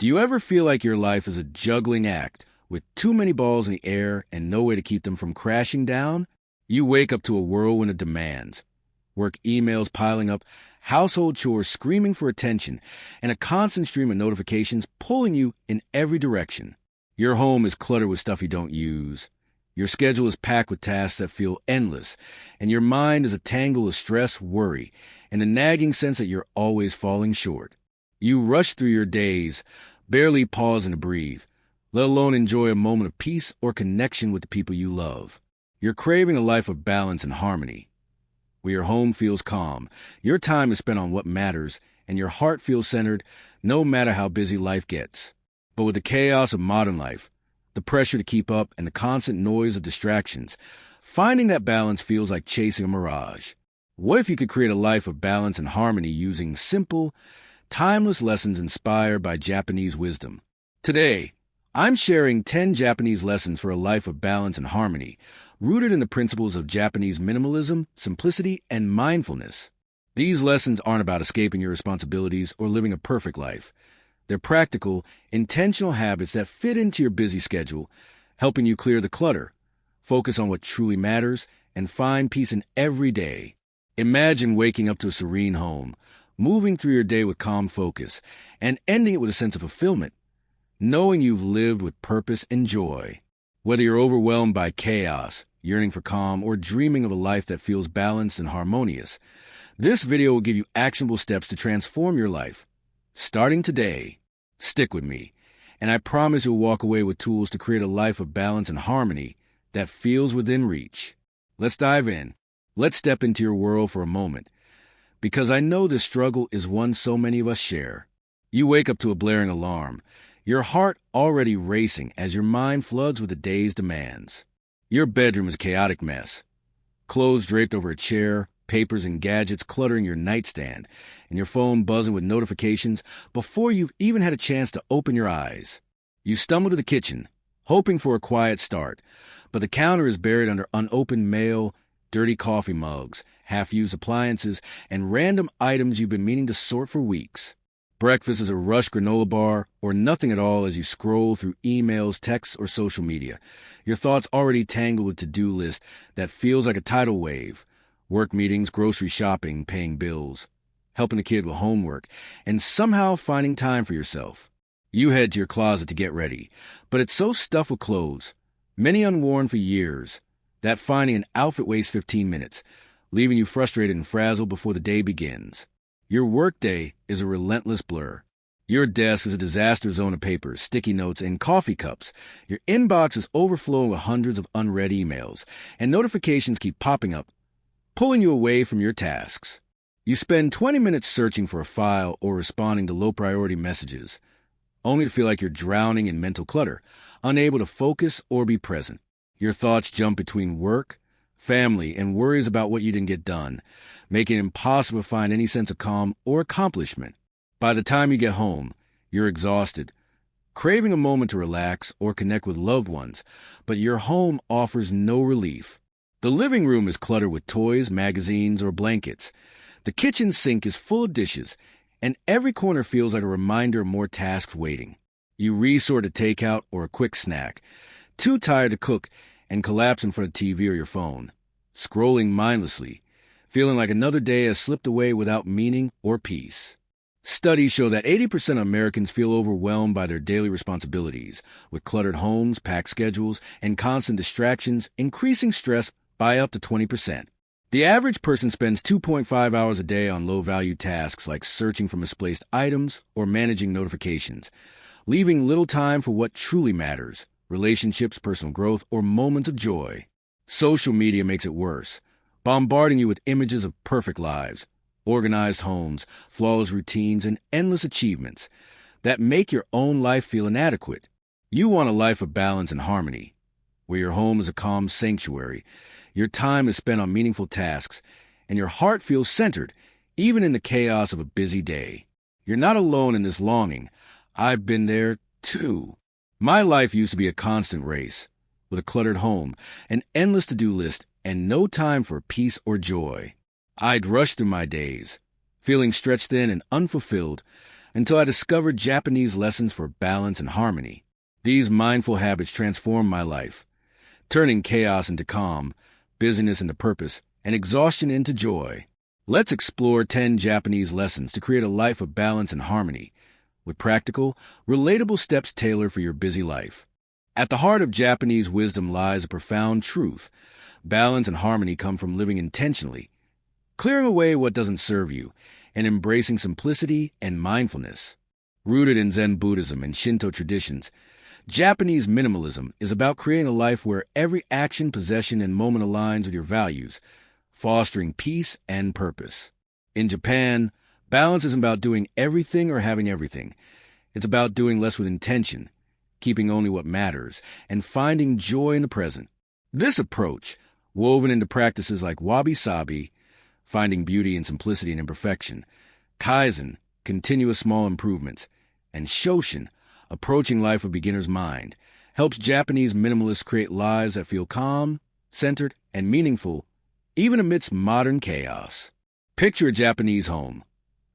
Do you ever feel like your life is a juggling act with too many balls in the air and no way to keep them from crashing down? You wake up to a whirlwind of demands, work emails piling up, household chores screaming for attention, and a constant stream of notifications pulling you in every direction. Your home is cluttered with stuff you don't use. Your schedule is packed with tasks that feel endless, and your mind is a tangle of stress, worry, and a nagging sense that you're always falling short. You rush through your days, barely pausing to breathe, let alone enjoy a moment of peace or connection with the people you love. You're craving a life of balance and harmony, where your home feels calm, your time is spent on what matters, and your heart feels centered no matter how busy life gets. But with the chaos of modern life, the pressure to keep up, and the constant noise of distractions, finding that balance feels like chasing a mirage. What if you could create a life of balance and harmony using simple, timeless lessons inspired by Japanese wisdom? Today, I'm sharing 10 Japanese lessons for a life of balance and harmony, rooted in the principles of Japanese minimalism, simplicity, and mindfulness. These lessons aren't about escaping your responsibilities or living a perfect life. They're practical, intentional habits that fit into your busy schedule, helping you clear the clutter, focus on what truly matters, and find peace in every day. Imagine waking up to a serene home, moving through your day with calm focus, and ending it with a sense of fulfillment, knowing you've lived with purpose and joy. Whether you're overwhelmed by chaos, yearning for calm, or dreaming of a life that feels balanced and harmonious, this video will give you actionable steps to transform your life. Starting today, stick with me, and I promise you'll walk away with tools to create a life of balance and harmony that feels within reach. Let's dive in. Let's step into your world for a moment, because I know this struggle is one so many of us share. You wake up to a blaring alarm, your heart already racing as your mind floods with the day's demands. Your bedroom is a chaotic mess. Clothes draped over a chair, papers and gadgets cluttering your nightstand, and your phone buzzing with notifications before you've even had a chance to open your eyes. You stumble to the kitchen, hoping for a quiet start, but the counter is buried under unopened mail, dirty coffee mugs, half-used appliances, and random items you've been meaning to sort for weeks. Breakfast is a rushed granola bar or nothing at all as you scroll through emails, texts, or social media, your thoughts already tangled with to-do list that feels like a tidal wave. Work meetings, grocery shopping, paying bills, helping a kid with homework, and somehow finding time for yourself. You head to your closet to get ready, but it's so stuffed with clothes, many unworn for years, that finding an outfit wastes 15 minutes, leaving you frustrated and frazzled before the day begins. Your workday is a relentless blur. Your desk is a disaster zone of papers, sticky notes, and coffee cups. Your inbox is overflowing with hundreds of unread emails, and notifications keep popping up, pulling you away from your tasks. You spend 20 minutes searching for a file or responding to low-priority messages, only to feel like you're drowning in mental clutter, unable to focus or be present. Your thoughts jump between work, family, and worries about what you didn't get done, making it impossible to find any sense of calm or accomplishment. By the time you get home, you're exhausted, craving a moment to relax or connect with loved ones, but your home offers no relief. The living room is cluttered with toys, magazines, or blankets. The kitchen sink is full of dishes, and every corner feels like a reminder of more tasks waiting. You resort to takeout or a quick snack, too tired to cook, and collapse in front of TV or your phone, scrolling mindlessly, feeling like another day has slipped away without meaning or peace. Studies show that 80% of Americans feel overwhelmed by their daily responsibilities, with cluttered homes, packed schedules, and constant distractions, increasing stress by up to 20%. The average person spends 2.5 hours a day on low-value tasks like searching for misplaced items or managing notifications, leaving little time for what truly matters: relationships, personal growth, or moments of joy. Social media makes it worse, bombarding you with images of perfect lives, organized homes, flawless routines, and endless achievements that make your own life feel inadequate. You want a life of balance and harmony, where your home is a calm sanctuary, your time is spent on meaningful tasks, and your heart feels centered, even in the chaos of a busy day. You're not alone in this longing. I've been there, too. My life used to be a constant race, with a cluttered home, an endless to-do list, and no time for peace or joy. I'd rush through my days, feeling stretched thin and unfulfilled, until I discovered Japanese lessons for balance and harmony. These mindful habits transformed my life, turning chaos into calm, busyness into purpose, and exhaustion into joy. Let's explore 10 Japanese lessons to create a life of balance and harmony, with practical, relatable steps tailored for your busy life. At the heart of Japanese wisdom lies a profound truth. Balance and harmony come from living intentionally, clearing away what doesn't serve you, and embracing simplicity and mindfulness. Rooted in Zen Buddhism and Shinto traditions, Japanese minimalism is about creating a life where every action, possession, and moment aligns with your values, fostering peace and purpose. In Japan, balance isn't about doing everything or having everything. It's about doing less with intention, keeping only what matters, and finding joy in the present. This approach, woven into practices like wabi-sabi, finding beauty in simplicity and imperfection, kaizen, continuous small improvements, and shoshin, approaching life with beginner's mind, helps Japanese minimalists create lives that feel calm, centered, and meaningful, even amidst modern chaos. Picture a Japanese home.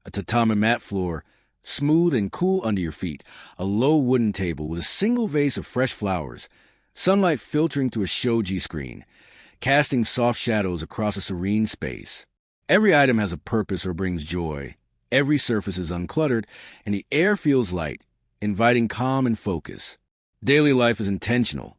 A tatami mat floor, smooth and cool under your feet, a low wooden table with a single vase of fresh flowers, sunlight filtering through a shoji screen, casting soft shadows across a serene space. Every item has a purpose or brings joy. Every surface is uncluttered, and the air feels light, inviting calm and focus. Daily life is intentional.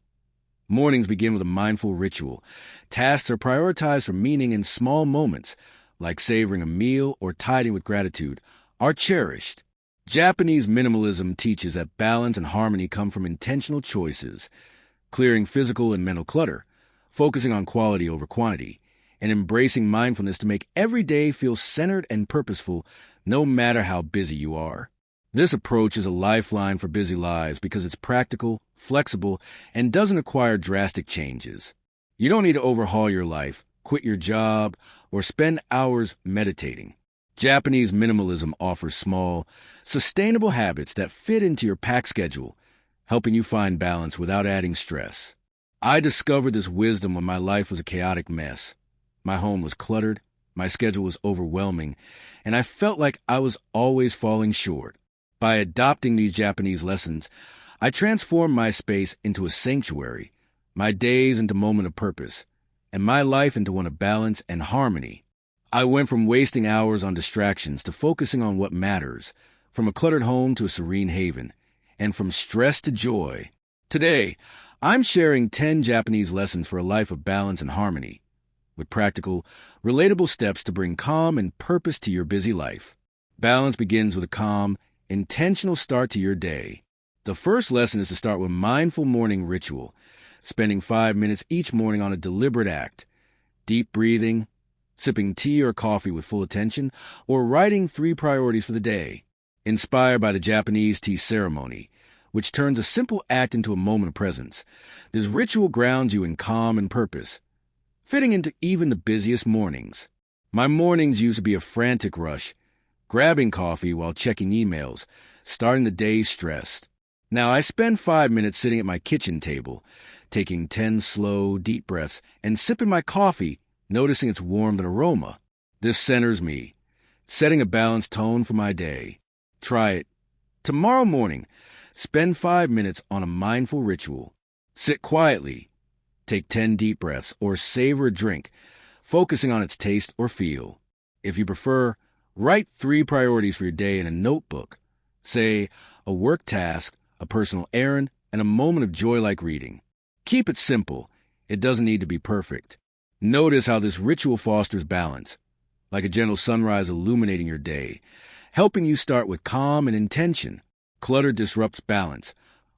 Mornings begin with a mindful ritual. Tasks are prioritized for meaning, in small moments, like savoring a meal or tidying with gratitude, are cherished. Japanese minimalism teaches that balance and harmony come from intentional choices, clearing physical and mental clutter, focusing on quality over quantity, and embracing mindfulness to make every day feel centered and purposeful, no matter how busy you are. This approach is a lifeline for busy lives because it's practical, flexible, and doesn't require drastic changes. You don't need to overhaul your life, quit your job, or spend hours meditating. Japanese minimalism offers small, sustainable habits that fit into your packed schedule, helping you find balance without adding stress. I discovered this wisdom when my life was a chaotic mess. My home was cluttered, my schedule was overwhelming, and I felt like I was always falling short. By adopting these Japanese lessons, I transformed my space into a sanctuary, my days into a moment of purpose, and my life into one of balance and harmony. I went from wasting hours on distractions to focusing on what matters, from a cluttered home to a serene haven, and from stress to joy. Today, I'm sharing 10 Japanese lessons for a life of balance and harmony, with practical, relatable steps to bring calm and purpose to your busy life. Balance begins with a calm, intentional start to your day. The first lesson is to start with mindful morning ritual, spending 5 minutes each morning on a deliberate act, deep breathing, sipping tea or coffee with full attention, or writing 3 priorities for the day. Inspired by the Japanese tea ceremony, which turns a simple act into a moment of presence, this ritual grounds you in calm and purpose, fitting into even the busiest mornings. My mornings used to be a frantic rush, grabbing coffee while checking emails, starting the day stressed. Now I spend 5 minutes sitting at my kitchen table, taking 10 slow, deep breaths, and sipping my coffee, noticing its warmth and aroma. This centers me, setting a balanced tone for my day. Try it. Tomorrow morning, spend 5 minutes on a mindful ritual. Sit quietly, take 10 deep breaths, or savor a drink, focusing on its taste or feel. If you prefer, write 3 priorities for your day in a notebook. Say, a work task, a personal errand, and a moment of joy like reading. Keep it simple. It doesn't need to be perfect. Notice how this ritual fosters balance, like a gentle sunrise illuminating your day, helping you start with calm and intention. Clutter disrupts balance,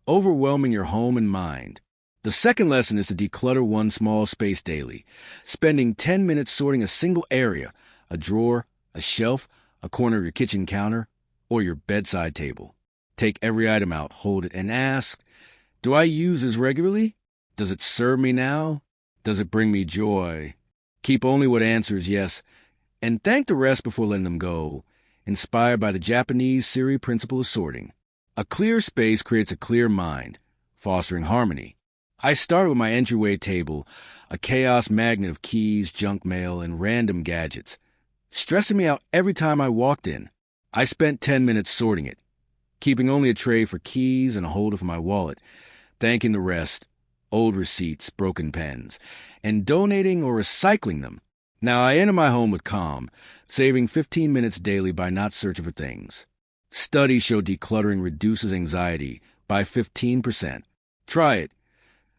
overwhelming your home and mind. The second lesson is to declutter one small space daily, spending 10 minutes sorting a single area, a drawer, a shelf, a corner of your kitchen counter, or your bedside table. Take every item out, hold it, and ask, do I use this regularly? Does it serve me now? Does it bring me joy? Keep only what answers yes, and thank the rest before letting them go, inspired by the Japanese Siri principle of sorting. A clear space creates a clear mind, fostering harmony. I started with my entryway table, a chaos magnet of keys, junk mail, and random gadgets, stressing me out every time I walked in. I spent 10 minutes sorting it, keeping only a tray for keys and a holder for my wallet, thanking the rest, old receipts, broken pens, and donating or recycling them. Now I enter my home with calm, saving 15 minutes daily by not searching for things. Studies show decluttering reduces anxiety by 15%. Try it.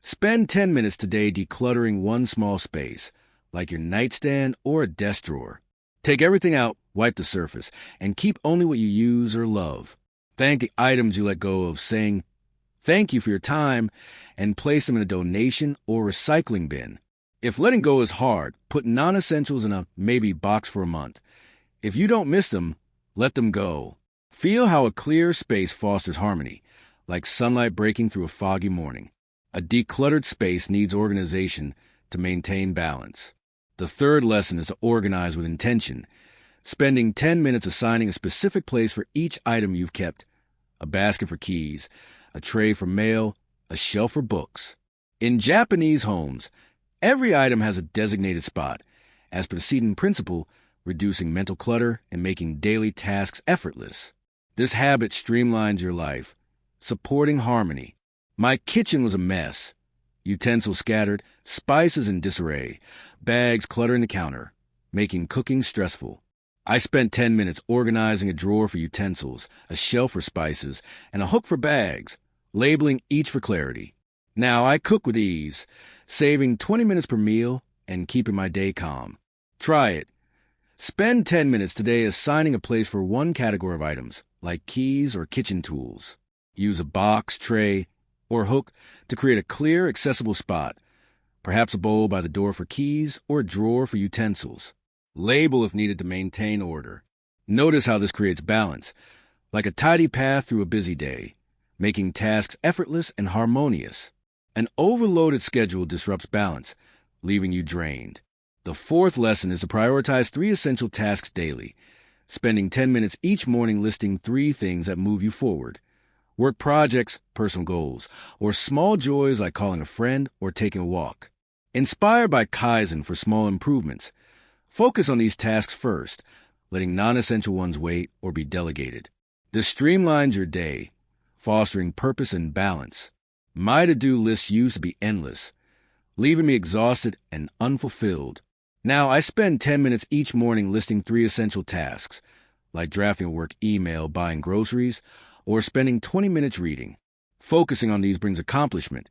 Spend 10 minutes today decluttering one small space, like your nightstand or a desk drawer. Take everything out, wipe the surface, and keep only what you use or love. Thank the items you let go of, saying thank you for your time, and place them in a donation or recycling bin. If letting go is hard, put non-essentials in a maybe box for a month. If you don't miss them, let them go. Feel how a clear space fosters harmony, like sunlight breaking through a foggy morning. A decluttered space needs organization to maintain balance. The third lesson is to organize with intention, spending 10 minutes assigning a specific place for each item you've kept: a basket for keys, a tray for mail, a shelf for books. In Japanese homes, every item has a designated spot, as per the Seaton principle, reducing mental clutter and making daily tasks effortless. This habit streamlines your life, supporting harmony. My kitchen was a mess. Utensils scattered, spices in disarray, bags cluttering the counter, making cooking stressful. I spent 10 minutes organizing a drawer for utensils, a shelf for spices, and a hook for bags, labeling each for clarity. Now I cook with ease, saving 20 minutes per meal and keeping my day calm. Try it. Spend 10 minutes today assigning a place for one category of items, like keys or kitchen tools. Use a box, tray, or hook to create a clear, accessible spot, perhaps a bowl by the door for keys or a drawer for utensils. Label if needed to maintain order. Notice how this creates balance, like a tidy path through a busy day, making tasks effortless and harmonious. An overloaded schedule disrupts balance, leaving you drained. The fourth lesson is to prioritize 3 essential tasks daily, spending 10 minutes each morning listing 3 things that move you forward: work projects, personal goals, or small joys like calling a friend or taking a walk. Inspired by Kaizen for small improvements, focus on these tasks first, letting non-essential ones wait or be delegated. This streamlines your day, fostering purpose and balance. My to-do list used to be endless, leaving me exhausted and unfulfilled. Now I spend 10 minutes each morning listing 3 essential tasks, like drafting a work email, buying groceries, or spending 20 minutes reading. Focusing on these brings accomplishment,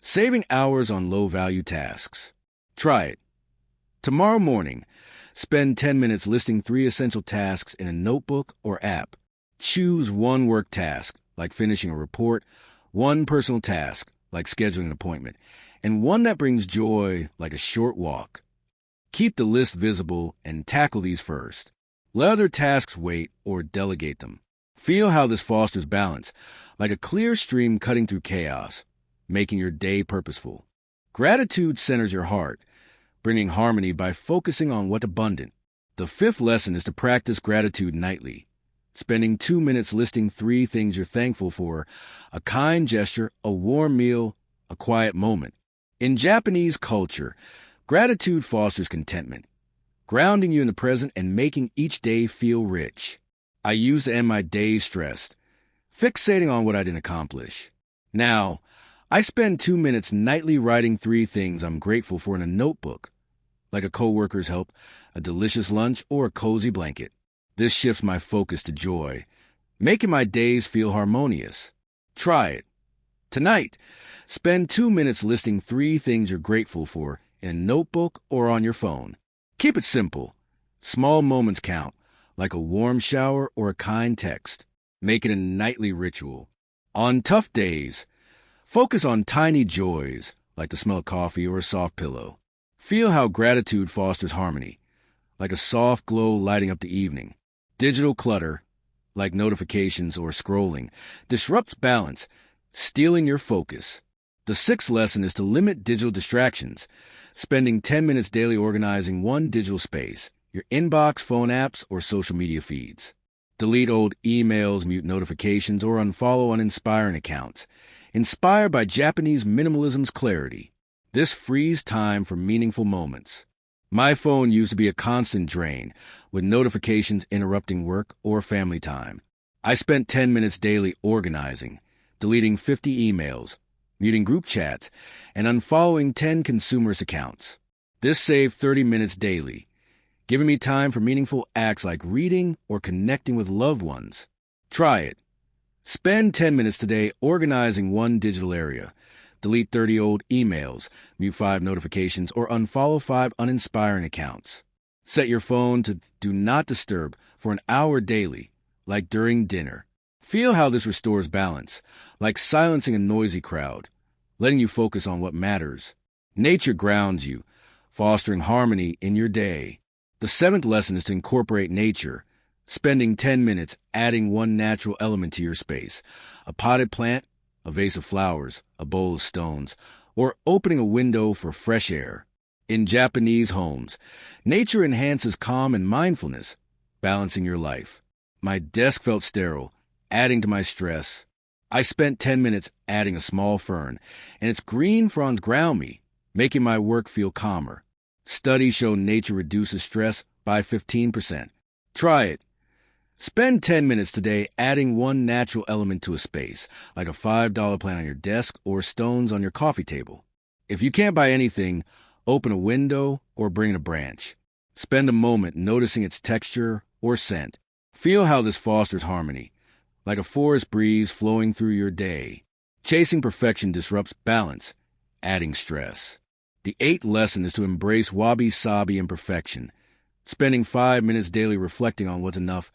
saving hours on low-value tasks. Try it. Tomorrow morning, spend 10 minutes listing 3 essential tasks in a notebook or app. Choose one work task, like finishing a report, one personal task, like scheduling an appointment, and one that brings joy, like a short walk. Keep the list visible and tackle these first. Let other tasks wait or delegate them. Feel how this fosters balance, like a clear stream cutting through chaos, making your day purposeful. Gratitude centers your heart, bringing harmony by focusing on what's abundant. The 5th lesson is to practice gratitude nightly, spending 2 minutes listing 3 things you're thankful for: a kind gesture, a warm meal, a quiet moment. In Japanese culture, gratitude fosters contentment, grounding you in the present and making each day feel rich. I used to end my days stressed, fixating on what I didn't accomplish. Now, I spend 2 minutes nightly writing 3 things I'm grateful for in a notebook, like a coworker's help, a delicious lunch, or a cozy blanket. This shifts my focus to joy, making my days feel harmonious. Try it. Tonight, spend 2 minutes listing 3 things you're grateful for in a notebook or on your phone. Keep it simple. Small moments count, like a warm shower or a kind text. Make it a nightly ritual. On tough days, focus on tiny joys, like the smell of coffee or a soft pillow. Feel how gratitude fosters harmony, like a soft glow lighting up the evening. Digital clutter, like notifications or scrolling, disrupts balance, stealing your focus. The 6th lesson is to limit digital distractions, spending 10 minutes daily organizing one digital space: your inbox, phone apps, or social media feeds. Delete old emails, mute notifications, or unfollow uninspiring accounts, inspired by Japanese minimalism's clarity. This frees time for meaningful moments. My phone used to be a constant drain, with notifications interrupting work or family time. I spent 10 minutes daily organizing, deleting 50 emails, muting group chats, and unfollowing 10 consumerist accounts. This saved 30 minutes daily, giving me time for meaningful acts like reading or connecting with loved ones. Try it. Spend 10 minutes today organizing one digital area. Delete 30 old emails, mute 5 notifications, or unfollow 5 uninspiring accounts. Set your phone to do not disturb for an hour daily, like during dinner. Feel how this restores balance, like silencing a noisy crowd, letting you focus on what matters. Nature grounds you, fostering harmony in your day. The 7th lesson is to incorporate nature, spending 10 minutes adding one natural element to your space. A potted plant, a vase of flowers, a bowl of stones, or opening a window for fresh air. In Japanese homes, nature enhances calm and mindfulness, balancing your life. My desk felt sterile, adding to my stress. I spent 10 minutes adding a small fern, and its green fronds ground me, making my work feel calmer. Studies show nature reduces stress by 15%. Try it. Spend 10 minutes today adding one natural element to a space, like a $5 plant on your desk or stones on your coffee table. If you can't buy anything, open a window or bring in a branch. Spend a moment noticing its texture or scent. Feel how this fosters harmony, like a forest breeze flowing through your day. Chasing perfection disrupts balance, adding stress. The 8th lesson is to embrace wabi-sabi imperfection, spending 5 minutes daily reflecting on what's enough,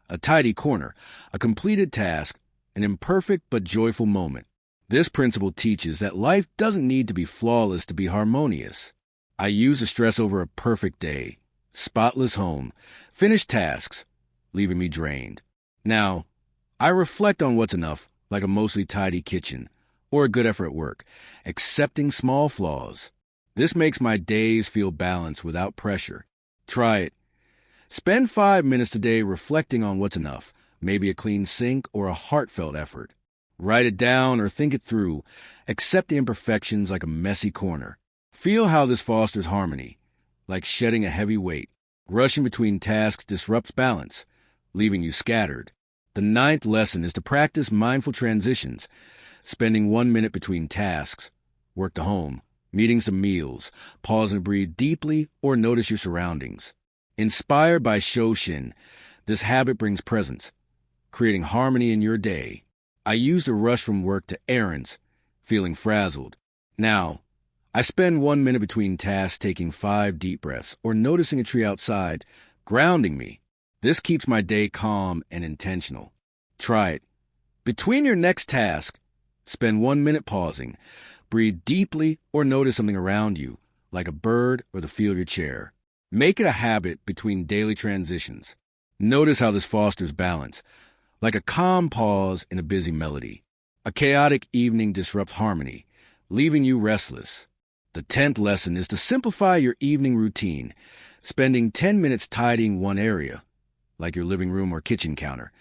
a tidy corner, a completed task, an imperfect but joyful moment. This principle teaches that life doesn't need to be flawless to be harmonious. I use the stress over a perfect day, spotless home, finished tasks, leaving me drained. Now, I reflect on what's enough, like a mostly tidy kitchen, or a good effort at work, accepting small flaws. This makes my days feel balanced without pressure. Try it. Spend 5 minutes today reflecting on what's enough, maybe a clean sink or a heartfelt effort. Write it down or think it through. Accept the imperfections like a messy corner. Feel how this fosters harmony, like shedding a heavy weight. Rushing between tasks disrupts balance, leaving you scattered. The 9th lesson is to practice mindful transitions, spending 1 minute between tasks, work to home, meetings to meals, pause and breathe deeply or notice your surroundings. Inspired by Shoshin, this habit brings presence, creating harmony in your day. I use the rush from work to errands, feeling frazzled. Now, I spend 1 minute between tasks taking 5 deep breaths or noticing a tree outside, grounding me. This keeps my day calm and intentional. Try it. Between your next task, spend 1 minute pausing, breathe deeply or notice something around you, like a bird or the feel of your chair. Make it a habit between daily transitions. Notice how this fosters balance, like a calm pause in a busy melody. A chaotic evening disrupts harmony, leaving you restless. The 10th lesson is to simplify your evening routine, spending 10 minutes tidying one area, like your living room or kitchen counter,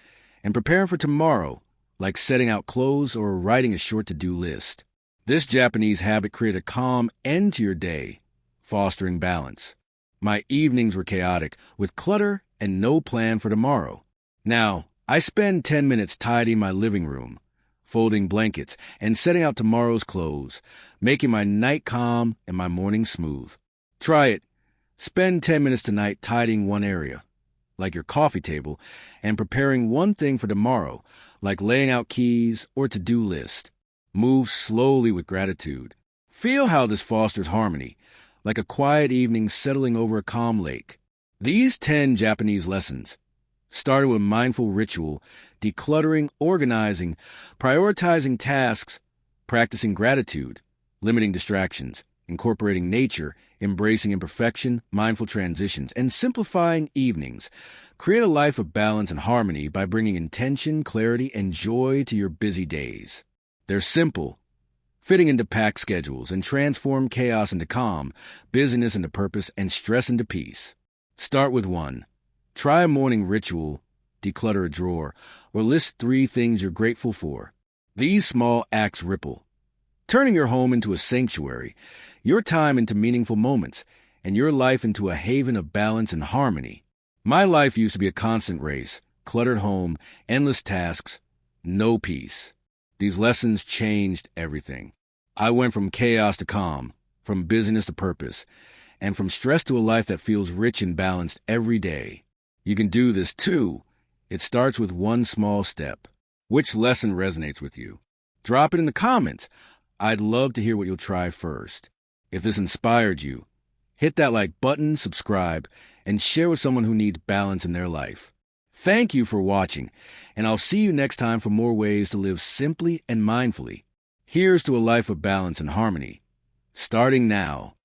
and preparing for tomorrow, like setting out clothes or writing a short to-do list. This Japanese habit created a calm end to your day, fostering balance. My evenings were chaotic, with clutter and no plan for tomorrow. Now, I spend 10 minutes tidying my living room, folding blankets, and setting out tomorrow's clothes, making my night calm and my morning smooth. Try it. Spend 10 minutes tonight tidying one area, like your coffee table, and preparing one thing for tomorrow, like laying out keys or to-do list. Move slowly with gratitude. Feel how this fosters harmony, like a quiet evening settling over a calm lake. These 10 Japanese lessons, started with mindful ritual, decluttering, organizing, prioritizing tasks, practicing gratitude, limiting distractions, incorporating nature, embracing imperfection, mindful transitions, and simplifying evenings. Create a life of balance and harmony by bringing intention, clarity, and joy to your busy days. They're simple, fitting into packed schedules, and transform chaos into calm, busyness into purpose, and stress into peace. Start with 1. Try a morning ritual, declutter a drawer, or list 3 things you're grateful for. These small acts ripple, turning your home into a sanctuary, your time into meaningful moments, and your life into a haven of balance and harmony. My life used to be a constant race, cluttered home, endless tasks, no peace. These lessons changed everything. I went from chaos to calm, from busyness to purpose, and from stress to a life that feels rich and balanced every day. You can do this too. It starts with one small step. Which lesson resonates with you? Drop it in the comments. I'd love to hear what you'll try first. If this inspired you, hit that like button, subscribe, and share with someone who needs balance in their life. Thank you for watching, and I'll see you next time for more ways to live simply and mindfully. Here's to a life of balance and harmony, starting now.